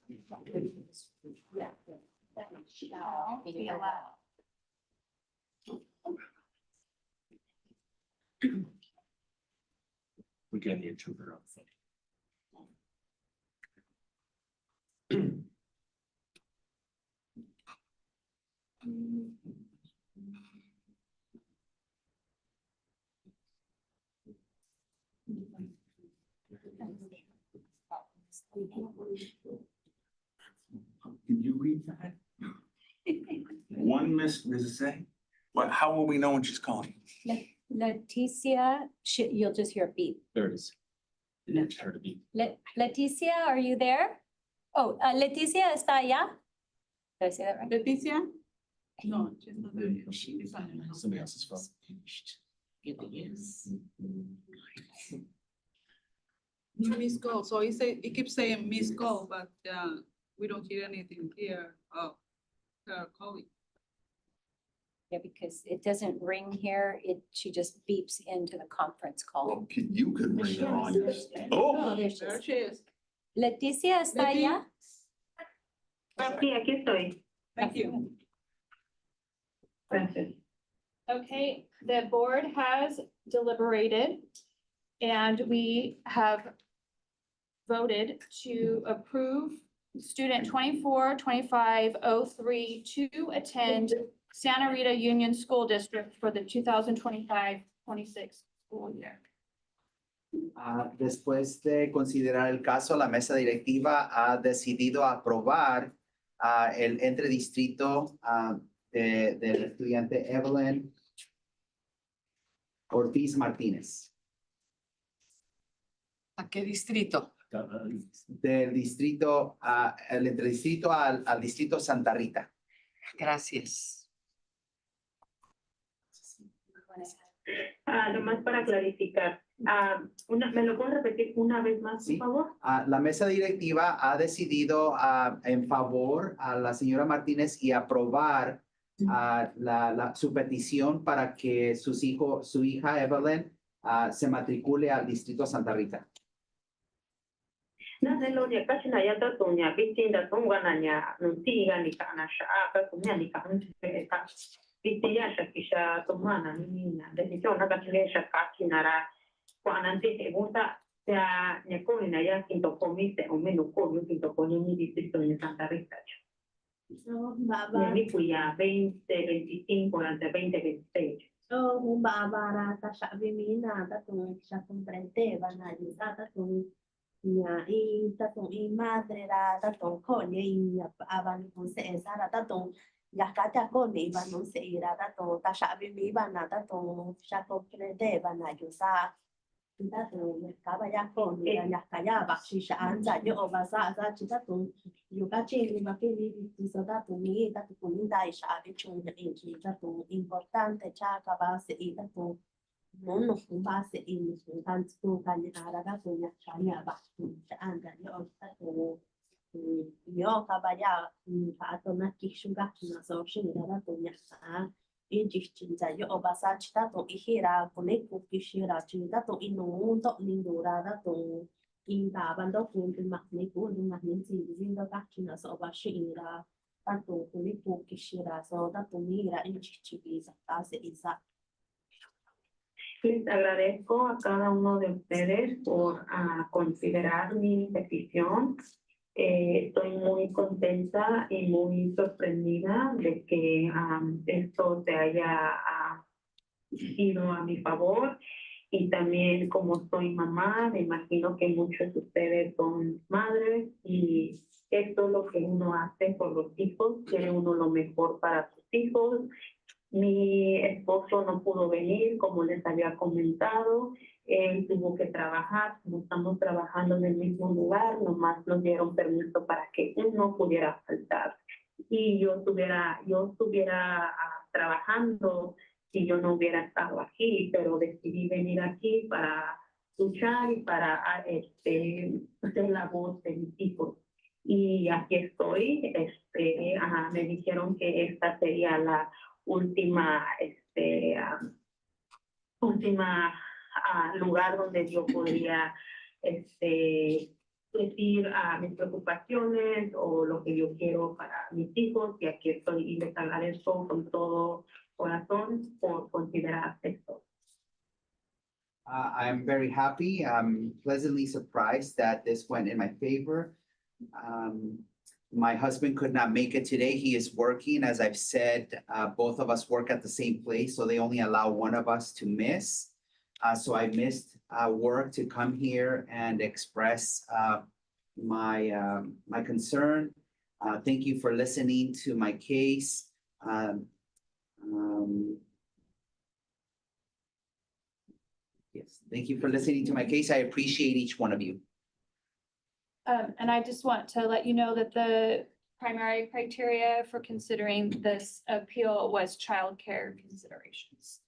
Yeah. That shall be allowed. We get the intruder on thing. Can you read that? One miss, does it say? What, how will we know when she's calling? Leticia, you'll just hear a beep. There it is. It's her to be. Leticia, are you there? Oh, Leticia está allá? Did I say that right? Leticia? No, she's not there. She is on. Somebody else's phone. Miss call, so it keeps saying miss call, but we don't hear anything here. Oh, her calling. Yeah, because it doesn't ring here. She just beeps into the conference call. Well, you could bring her on. Oh, Oh, there she There is. she is. Leticia está Leti. allá? Sí, aquí estoy. Thank you. Gracias. Okay, the board has deliberated and we have voted to approve student 24-2503 to attend Santa Rita Union School District for the 2025-26 school year. Después de considerar el caso, la mesa directiva ha decidido aprobar el entredistrito del estudiante Evelyn Ortiz Martínez, ¿A qué distrito? del distrito, el entredistrito al distrito Santa Rita. Gracias. Nomás para clarificar, ¿me lo puedo repetir una vez más, Sí. por favor? La mesa directiva ha decidido en favor a la señora Martínez y aprobar su petición para que su hija Evelyn se matricule al distrito Santa Rita. Nada, lo de casi la yata toña, vitinda tonganaña, nuntiga ni kana shaaka, kunya ni kana chipeta. Vitia shakisha tomana nina, decisión na katile shakaki nara, cuanante te gusta, ya nekoni na ya quinto comite o menos con quinto con mi distrito en Santa Rita. Ni cuya 2025 durante 2026. Oh, Barbara, ta sabi mina, ta tung sa comprendeva na yuta, ta tung ta tung madre ra, ta tung konye avan kung se esara, ta tung yakata konye iban nung se ira, ta tung ta sabi mi ba na, ta tung sa comprendeva na yuta. Ta tung kabaya konye, yakaya bakshi sa anza, yo obasa sa chita tung yukachi makini so ta tung mi, ta tung dai sa abi chung na inchi, ta tung importante cha ka base ita tung no kung base in kung tanto kanya araga kung yakanya ba sa anda yo ta tung yo kabaya ka ato na kishuga na so shinira tung yaksa injichinza yo obasa chita tung ihira kuneku kishira chita tung inu to nindura ta tung inda bando kung makni ko makni zinda ka china so ba shira tanto kuneku kishira so ta tung mira injichibiza ase isa. Les agradezco a cada uno de ustedes por considerar mi petición. Estoy muy contenta y muy sorprendida de que esto se haya ido a mi favor. Y también como soy mamá, me imagino que muchos de ustedes son madres y esto es lo que uno hace por los hijos, quiere uno lo mejor para sus hijos. Mi esposo no pudo venir, como les había comentado. Él tuvo que trabajar, como estamos trabajando en el mismo lugar, nomás nos dieron permiso para que uno pudiera faltar. Y yo estuviera trabajando si yo no hubiera estado aquí, pero decidí venir aquí para luchar y para ser la voz de mis hijos. Y aquí estoy. Me dijeron que esta sería la última lugar donde yo podría decir mis preocupaciones o lo que yo quiero para mis hijos, y aquí estoy y les agradezco con todo corazón por considerar esto. I'm very happy. I'm pleasantly surprised that this went in my favor. My husband could not make it today. He is working. As I've said, both of us work at the same place, so they only allow one of us to miss. So I missed work to come here and express my concern. Thank you for listening to my case. Yes, thank you for listening to my case. I appreciate each one of you. And I just want to let you know that the primary criteria for considering this appeal was childcare considerations.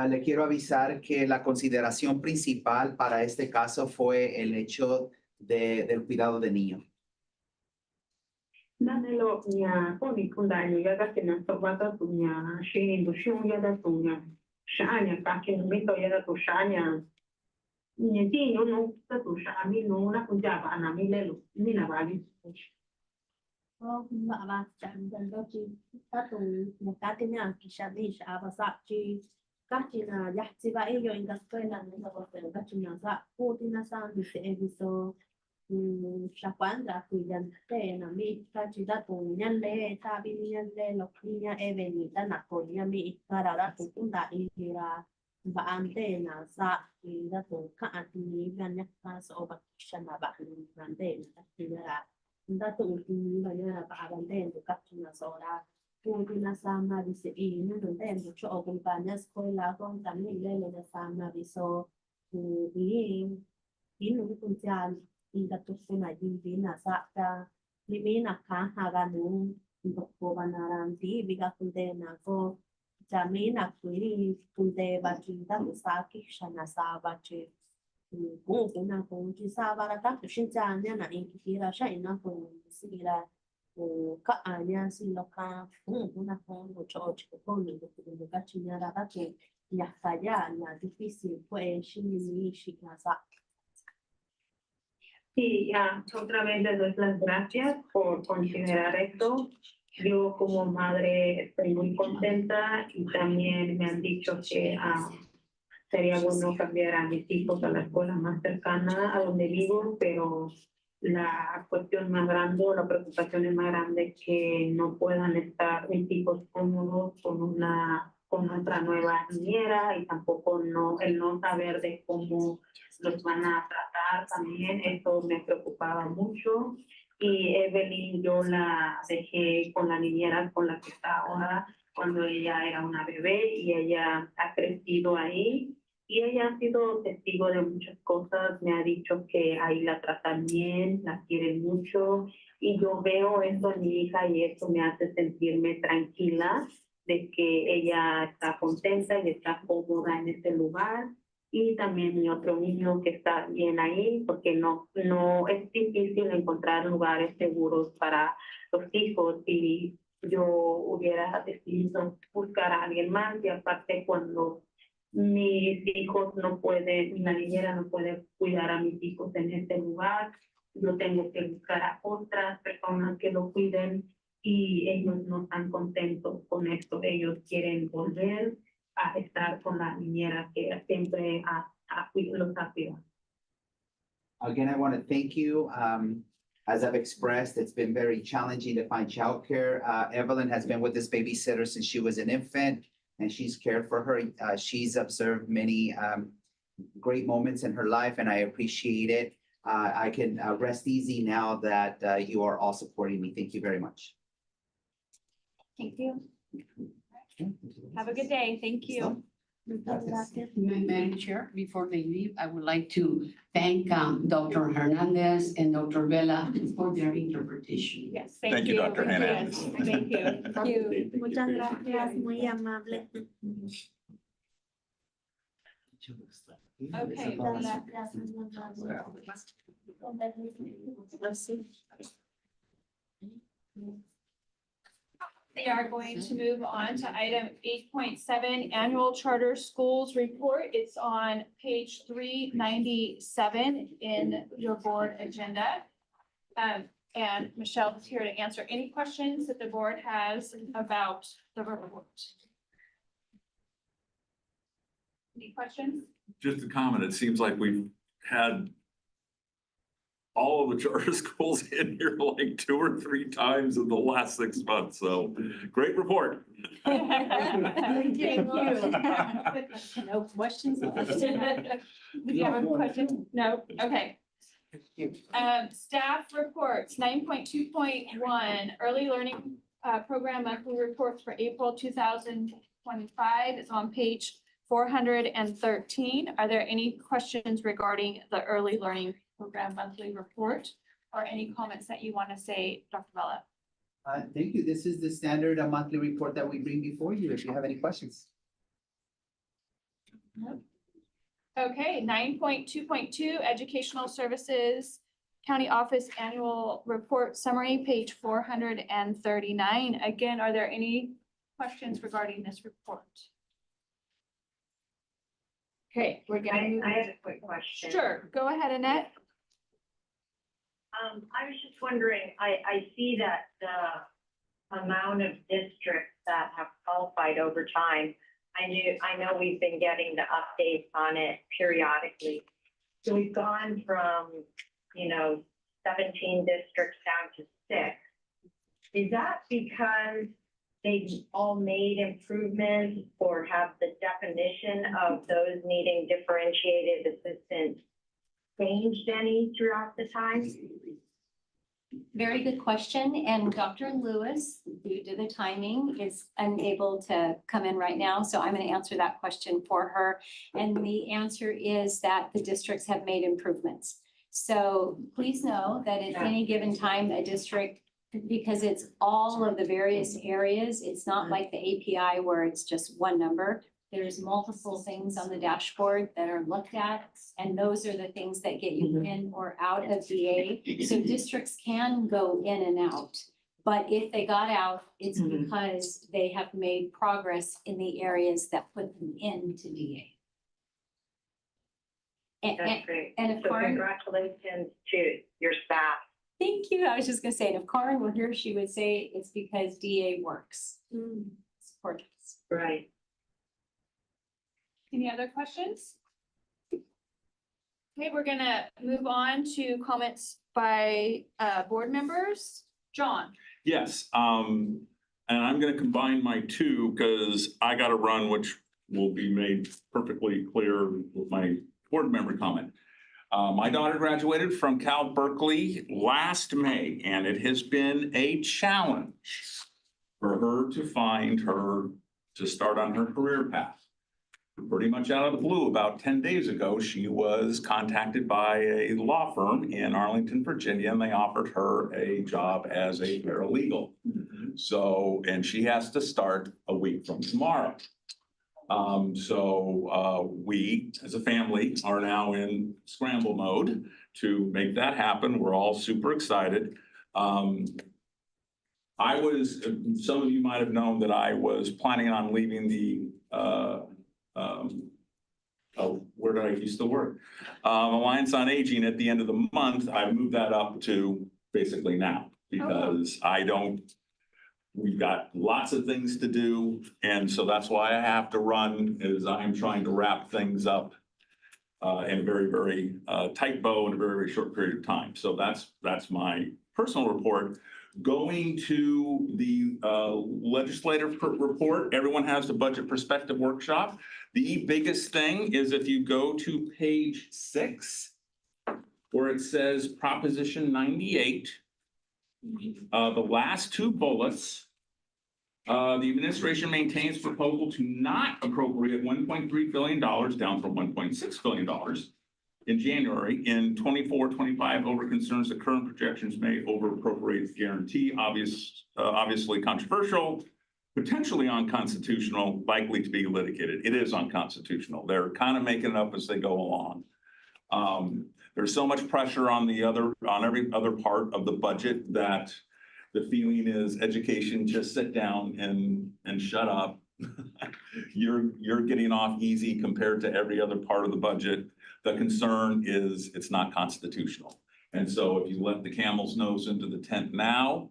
Le quiero avisar que la consideración principal para este caso fue el hecho del cuidado de niños. Nanelo nya koni kunda nya yaga kena sobata tunya shini dushu yaga tunya shanya kakin mito yaga tu shanya nya ti no ta tu shami no na kunja ba na mi lelo mi na ba li Mà bà chẳng dần đâu chị ta tụng một cái nhà kỳ sản đi xã và xã chị các chị là giá trị vậy rồi các cái là những cái vật các chị nhà xã cô thì là sao thì sẽ đi so xã quán đã quy định thế là mi các chị đã tụng nhân lệ ta bị nhân lệ lộc nhà em về người ta nạp của nhà mi ta đã tụng cũng đã đi là và anh thế là xã thì đã tụng các anh thì nhân nhắc ta số bậc sản là bạn anh thế là thì là da tụng thì là như là bà bạn đen của các trường số là cô thì là sao mà đi sẽ ý nên đồn đen của chỗ cùng bà nhất coi là con tắm mình lên là sao mà đi số ý nó cũng cha đi đặt tục cái này đi là sao ta đi là khá hà ga nụ độc cô bà nào làm tí bị gặp vấn đề là cô cha mi là quý đi vấn đề bà chỉ đã được sao cái sản là sao bà chỉ cũng cũng là cũng chỉ sao bà đã các sinh cha nha là anh kia là sẽ nó cũng sẽ là các anh nha xin lộc ca cũng là con của chỗ con mình được các chị nhà đã các chị nhà phải nhà difícil pues xin mi xin là sao. Sí, otra vez les doy las gracias por considerar esto. Yo como madre estoy muy contenta y también me han dicho que sería bueno cambiar a mis hijos a la escuela más cercana a donde vivo, pero la cuestión más grande, la preocupación es más grande que no puedan estar mis hijos cómodos con otra nueva niñera y tampoco el no saber de cómo los van a tratar también. Eso me preocupaba mucho. Y Evelyn yo la dejé con la niñera con la que está ahora cuando ella era una bebé y ella ha crecido ahí. Y ella ha sido testigo de muchas cosas, me ha dicho que ahí la tratan bien, la quieren mucho, y yo veo eso en mi hija y eso me hace sentirme tranquila de que ella está contenta y está cómoda en este lugar. Y también mi otro niño que está bien ahí, porque no es difícil encontrar lugares seguros para los hijos, y yo hubiera decidido buscar a alguien más, y aparte cuando mis hijos no pueden, la niñera no puede cuidar a mis hijos en este lugar, yo tengo que buscar a otras personas que lo cuiden y ellos no están contentos con esto. Ellos quieren volver a estar con la niñera que siempre los ha cuidado. Again, I want to thank you. As I've expressed, it's been very challenging to find childcare. Evelyn has been with this babysitter since she was an infant, and she's cared for her. She's observed many great moments in her life, and I appreciate it. I can rest easy now that you are all supporting me. Thank you very much. Thank you. Have a good day. Thank you. Muchas gracias. Madam Chair, before they leave, I would like to thank Dr. Hernandez and Dr. Vela for their interpretation. Yes, Thank you, Dr. Thank you. Hernandez. Thank you. Thank you. Muchas gracias, muy amable. Okay. Muchas gracias, muy amable. We are going to move on to item 8.7, Annual Charter Schools Report. It's on page 397 in your board agenda. And Michelle is here to answer any questions that the board has about the report. Any questions? Just a comment, it seems like we've had all of the charter schools in here like 2 or 3 times in the last 6 months, so great report. Thank you. No questions? Do you have a question? No? Okay. Staff reports, 9.2.1, Early Learning Program Monthly Reports for April 2025 is on page 413. Are there any questions regarding the Early Learning Program Monthly Report or any comments that you want to say, Dr. Vela? Thank you. This is the standard monthly report that we bring before you if you have any questions. Okay, 9.2.2, Educational Services County Office Annual Report Summary, page 439. Again, are there any questions regarding this report? Okay, we're getting. I have a quick question. Sure, go ahead, Annette. I was just wondering, I see that the amount of districts that have qualified over time, I know we've been getting the updates on it periodically. So we've gone from, 17 districts down to 6. Is that because they've all made improvements or have the definition of those needing differentiated assistance changed any throughout the time? Very good question. And Dr. Lewis, due to the timing, is unable to come in right now. So I'm going to answer that question for her. And the answer is that the districts have made improvements. So please know that at any given time, a district, because it's all of the various areas, it's not like the API where it's just one number. There's multiple things on the dashboard that are looked at, and those are the things that get you in or out of DA. So districts can go in and out, but if they got out, it's because they have made progress in the areas that put them into DA. That's great. And if So Karen, congratulations to your staff. thank you. I was just gonna say, and if Karen were here, she would say it's because DA works. Support us. Right. Any other questions? Okay, we're gonna move on to comments by board members. John? Yes, and I'm gonna combine my 2 because I gotta run, which will be made perfectly clear with my board member comment. My daughter graduated from Cal Berkeley last May, and it has been a challenge for her to start on her career path. Pretty much out of the blue, about 10 days ago, she was contacted by a law firm in Arlington, Virginia, and they offered her a job as a paralegal. So, and she has to start a week from tomorrow. We, as a family, are now in scramble mode to make that happen. We're all super excited. Some of you might have known that I was planning on leaving the, where did I used to work? Alliance on Aging at the end of the month. I moved that up to basically now because we've got lots of things to do. And so that's why I have to run, is I'm trying to wrap things up in a very, very tight bow in a very, very short period of time. So that's my personal report. Going to the legislative report, everyone has the budget perspective workshop. The biggest thing is if you go to page 6, where it says Proposition 98, the last 2 bullets, the administration maintains proposal to not appropriate $1.3 billion down from $1.6 billion in January in 24-25 over concerns that current projections may over appropriate guarantee, obviously controversial, potentially unconstitutional, likely to be litigated. It is unconstitutional. They're kind of making it up as they go along. There's so much pressure on every other part of the budget that the feeling is education, just sit down and shut up. You're getting off easy compared to every other part of the budget. The concern is it's not constitutional. And so if you let the camel's nose into the tent now,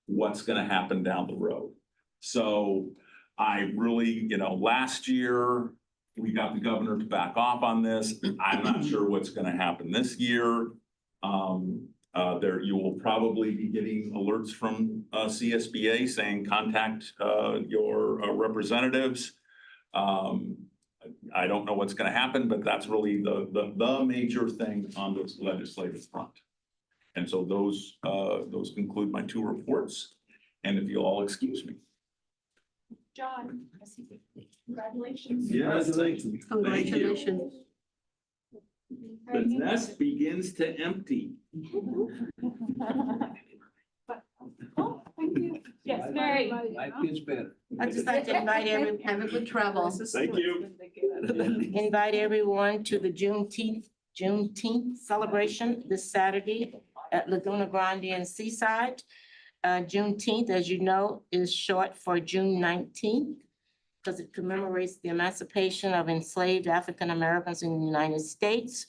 what's gonna happen down the road? So I really, last year, we got the governor to back off on this. I'm not sure what's gonna happen this year. You will probably be getting alerts from CSBA saying contact your representatives. I don't know what's gonna happen, but that's really the major thing on this legislative front. And so those conclude my two reports. And if you'll all excuse me. John, congratulations. Yes. Thank you. Congratulations. The nest begins to empty. Oh, thank you. Yes, Mary. Life gets better. I'd just like to invite Have a good travel. Thank you. invite everyone to the Juneteenth celebration this Saturday at Laguna Grande and Seaside. Juneteenth, as you know, is short for June 19th because it commemorates the emancipation of enslaved African Americans in the United States.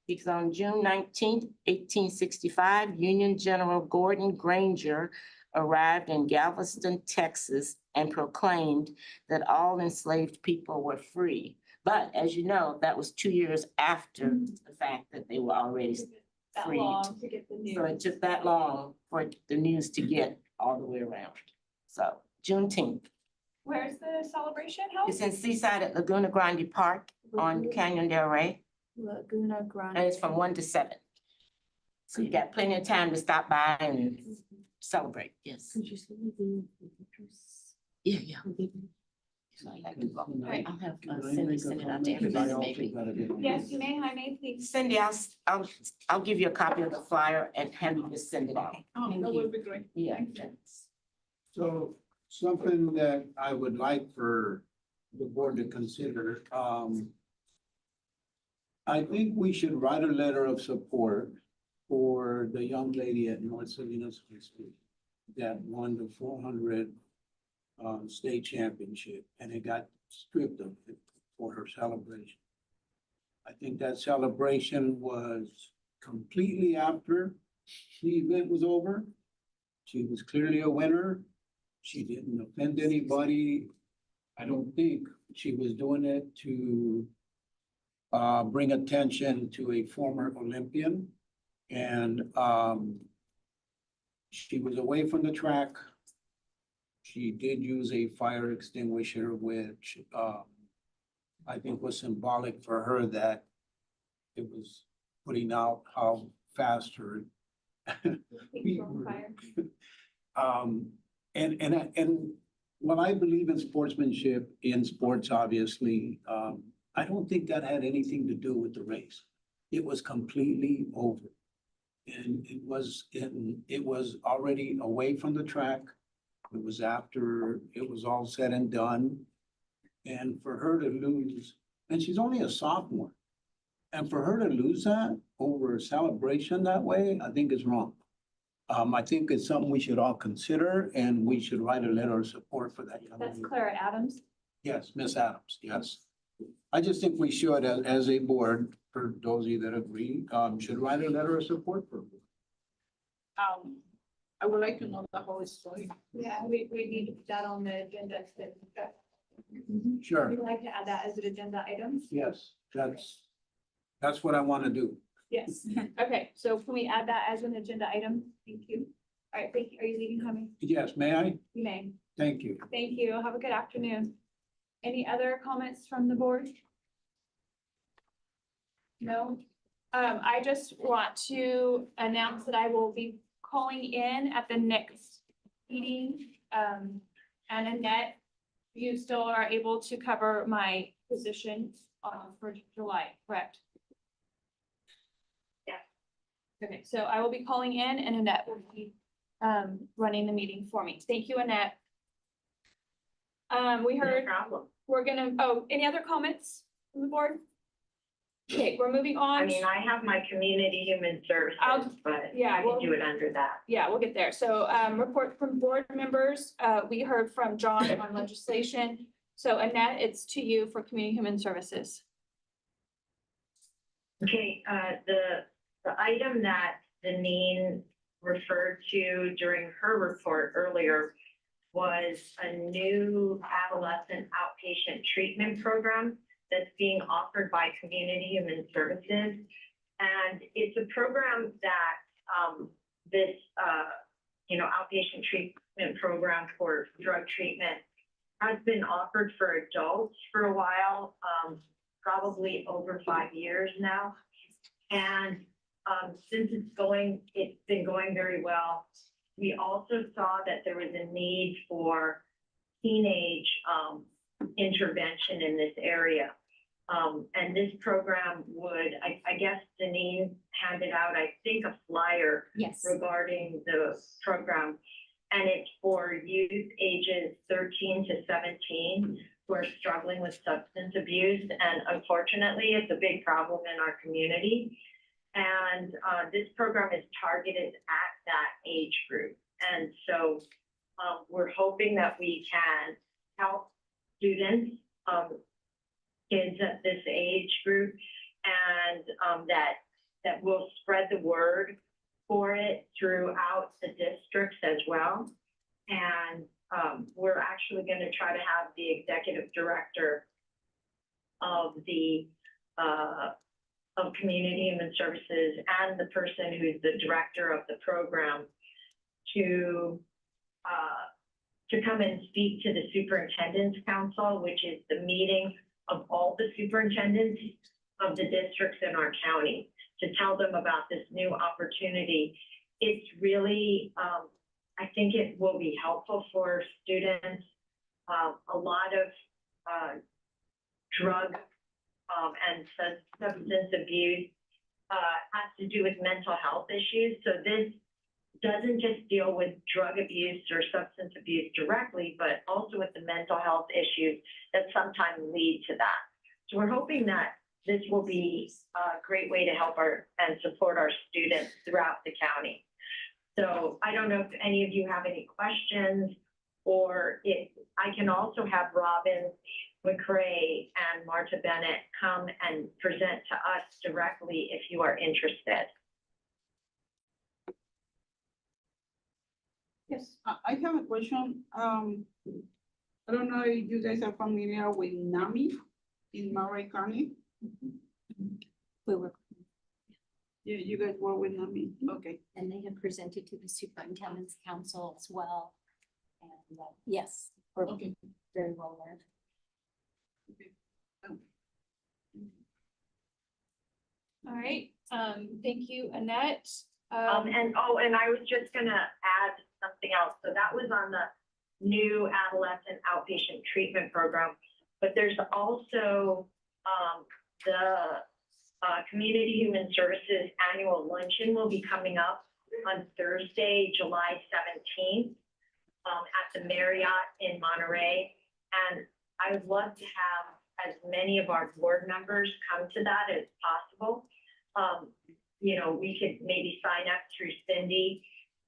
Because on June 19th, 1865, Union General Gordon Granger arrived in Galveston, Texas, and proclaimed that all enslaved people were free. But as you know, that was 2 years after the fact that they were already That freed. long to get the news. So it took that long for the news to get all the way around. So Juneteenth. Where's the celebration held? It's in Seaside at Laguna Grande Park on Canyon Del Rey, Laguna Grande. and it's from 1 to 7. So you got plenty of time to stop by and celebrate, yes. Yeah, yeah. So I like to go. Right. I'll have Cindy send it out to everybody maybe. Yes, you may, Jaime, please. Cindy, I'll give you a copy of the flyer and have you just send it out. Oh, Thank that you. would be great. Yeah. So something that I would like for the board to consider, I think we should write a letter of support for the young lady at North Salinas High School that won the 400 state championship, and it got stripped of it for her celebration. I think that celebration was completely after the event was over. She was clearly a winner. She didn't offend anybody. I don't think she was doing it to bring attention to a former Olympian. And she was away from the track. She did use a fire extinguisher, which I think was symbolic for her that it was putting out how fast her. And when I believe in sportsmanship in sports, obviously, I don't think that had anything to do with the race. It was completely over. And it was already away from the track. It was after it was all said and done. And for her to lose, and she's only a sophomore, and for her to lose that over a celebration that way, I think is wrong. I think it's something we should all consider, and we should write a letter of support for that young That's lady. Clara Adams. Yes, Miss Adams, yes. I just think we should, as a board, for those of you that agree, should write a letter of support for her. I would like to know the whole story. Yeah, we need to put that on the agenda. Sure, We'd like to add that as an agenda item. yes, that's what I want to do. Yes. Okay, so can we add that as an agenda item? Thank you. All right, thank you. Are you leaving, Jaime? Yes, may I? You may. Thank you. Thank you. Have a good afternoon. Any other comments from the board? No? I just want to announce that I will be calling in at the next meeting. And Annette, you still are able to cover my position for July, correct? Yeah. Okay, so I will be calling in and Annette will be running the meeting for me. Thank you, Annette. We heard, No problem. we're gonna, any other comments from the board? Okay, we're moving on. I mean, I have my community human I'll- services, but yeah, I well- can do it under that. Yeah, we'll get there. So report from board members. We heard from John on legislation. So Annette, it's to you for community human services. Okay, the item that Deneen referred to during her report earlier was a new adolescent outpatient treatment program that's being offered by Community Human Services. And it's a program that this, outpatient treatment program for drug treatment has been offered for adults for a while, probably over 5 years now. And since it's been going very well. We also saw that there was a need for teenage intervention in this area. And this program would, I guess Deneen handed out, I think, a flyer Yes. regarding the program. And it's for youth ages 13 to 17 who are struggling with substance abuse. And unfortunately, it's a big problem in our community. And this program is targeted at that age group. And so we're hoping that we can help students, kids at this age group, and that will spread the word for it throughout the districts as well. And we're actually going to try to have the executive director of the of Community Human Services and the person who's the director of the program to come and speak to the Superintendent's Council, which is the meeting of all the superintendents of the districts in our county, to tell them about this new opportunity. It's really, I think it will be helpful for students. A lot of drug and substance abuse has to do with mental health issues. So this doesn't just deal with drug abuse or substance abuse directly, but also with the mental health issues that sometimes lead to that. So we're hoping that this will be a great way to help and support our students throughout the county. So I don't know if any of you have any questions, or if I can also have Robin McCrae and Marta Bennett come and present to us directly if you are interested. Yes. I have a question. I don't know if you guys are familiar with NAMI in Monterey County. We were, Yeah, you guys work with NAMI. Okay. and they have presented to the Superintendent's Council as well. And yes, we're Okay. very well learned. All right. Thank you, Annette. And I was just gonna add something else. So that was on the new adolescent outpatient treatment program. But there's also the Community Human Services Annual Luncheon will be coming up on Thursday, July 17th at the Marriott in Monterey. And I would love to have as many of our board members come to that as possible. We could maybe sign up through Cindy.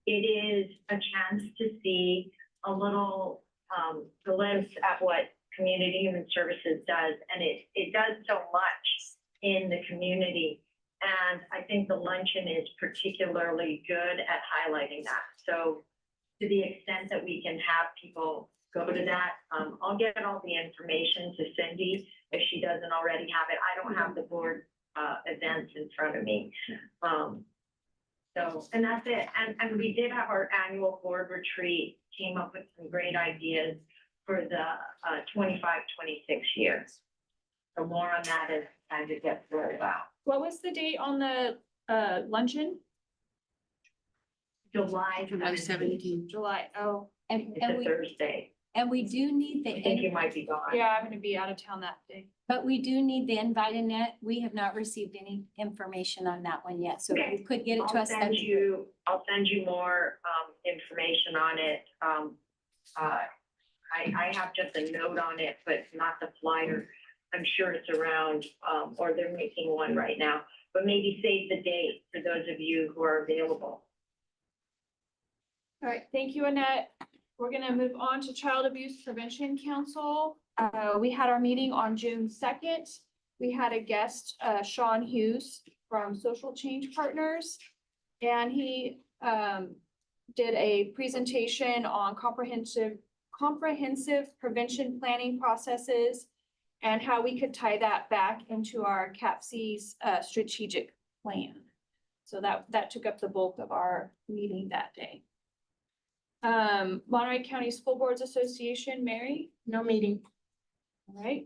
It is a chance to see a little glimpse at what Community Human Services does. And it does so much in the community. And I think the luncheon is particularly good at highlighting that. So to the extent that we can have people go to that, I'll get all the information to Cindy if she doesn't already have it. I don't have the board events in front of me. And that's it. And we did have our annual board retreat, came up with some great ideas for the 25-26 years. So more on that as it gets rolled out. What was the date on the luncheon? July 17th. July, oh, And It's a we, Thursday. and we do need I think you might be gone. yeah, I'm gonna be out of town that day. but we do need the invite, Annette. We have not received any information on that one yet, so if you could get it to us. that'd be great. I'll send you more information on it. I have just a note on it, but not the flyer. I'm sure it's around, or they're making one right now, but maybe save the date for those of you who are available. All right, thank you, Annette. We're gonna move on to Child Abuse Prevention Council. We had our meeting on June 2nd. We had a guest, Sean Hughes from Social Change Partners. And he did a presentation on comprehensive prevention planning processes and how we could tie that back into our CAPC's strategic plan. So that took up the bulk of our meeting that day. Monterey County School Boards Association, Mary? No meeting. All right.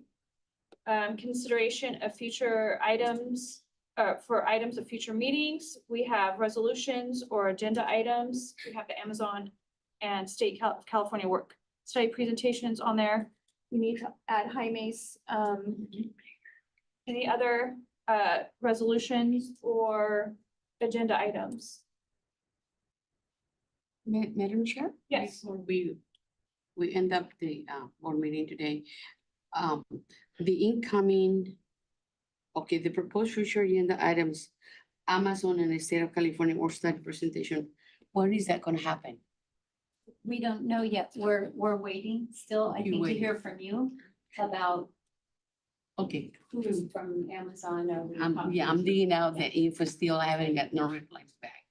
Consideration of future items, for items of future meetings, we have resolutions or agenda items. We have the Amazon and State of California work study presentations on there. We need to add Jaime's, any other, resolutions or agenda items? Madam Chair? Yes. Before we end up the board meeting today, the incoming, okay, the proposed future agenda items, Amazon and the State of California work study presentation, when is that gonna happen? We don't know yet. We're waiting still, I You think, to waiting. hear from you about Okay, who from Amazon or. yeah, I'm digging out the info still, I haven't got no replies back,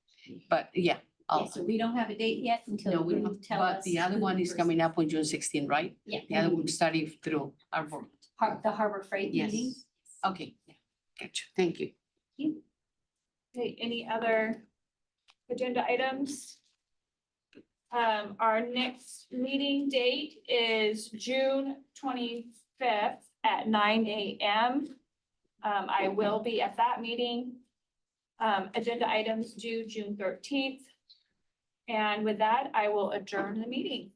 but yeah. Yeah, so we don't have a date yet No, until we you don't, tell but us. the other who one is person- coming up on June 16, right? Yeah. The other one study through our board. The Harbor Freight meeting. Yes. Okay, yeah, gotcha, thank you. Okay, any other agenda items? Our next meeting date is June 25th at 9 a.m. I will be at that meeting. Agenda items due June 13th. And with that, I will adjourn the meeting.